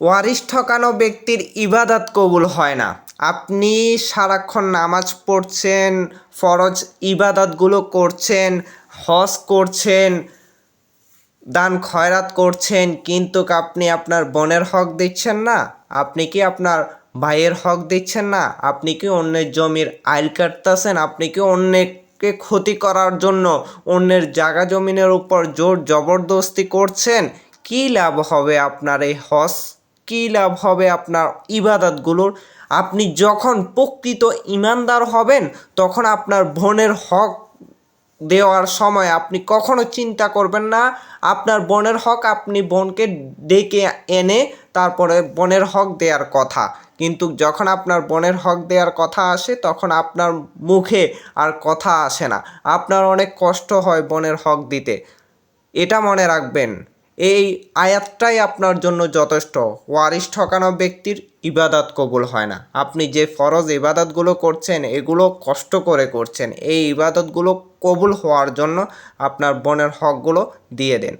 ওয়ারিশ ঠকানো ব্যক্তির ইবাদত কবুল হয় না। আপনি সারাক্ষণ নামাজ পড়ছেন, ফরজ ইবাদতগুলো করছেন, হজ করছেন, দান খয়রাত করছেন, কিন্তু আপনি আপনার বোনের হক দিচ্ছেন না। আপনি কি আপনার ভাইয়ের হক দিচ্ছেন না। আপনি কি অন্যের জমির আইল কাটতেছেন। আপনি কি অন্যকে ক্ষতি করার জন্য অন্যের জায়গা জমিনের উপর জোর জবরদস্তি করছেন। কী লাভ হবে আপনার এই হজ, কী লাভ হবে আপনার ইবাদতগুলোর। আপনি যখন প্রকৃত ইমানদার হবেন তখন আপনার বোনের হক দেওয়ার সময় আপনি কখনো চিন্তা করবেন না আপনার বোনের হক আপনি বোনকে ডেকে এনে তারপরে বোনের হক দেওয়ার কথা। কিন্তু যখন আপনার বোনের হক দেওয়ার কথা আসে তখন আপনার মুখে আর কথা আসে না। আপনার অনেক কষ্ট হয় বোনের হক দিতে। এটা মনে রাখবেন, এই আয়াতটাই আপনার জন্য যথেষ্ট। ওয়ারিশ ঠকানো ব্যক্তির ইবাদত কবুল হয় না। আপনি যে ফরজ ইবাদতগুলো করছেন এগুলো কষ্ট করে করছেন, এই ইবাদতগুলো কবুল হওয়ার জন্য আপনার বোনের হকগুলো দিয়ে দেন।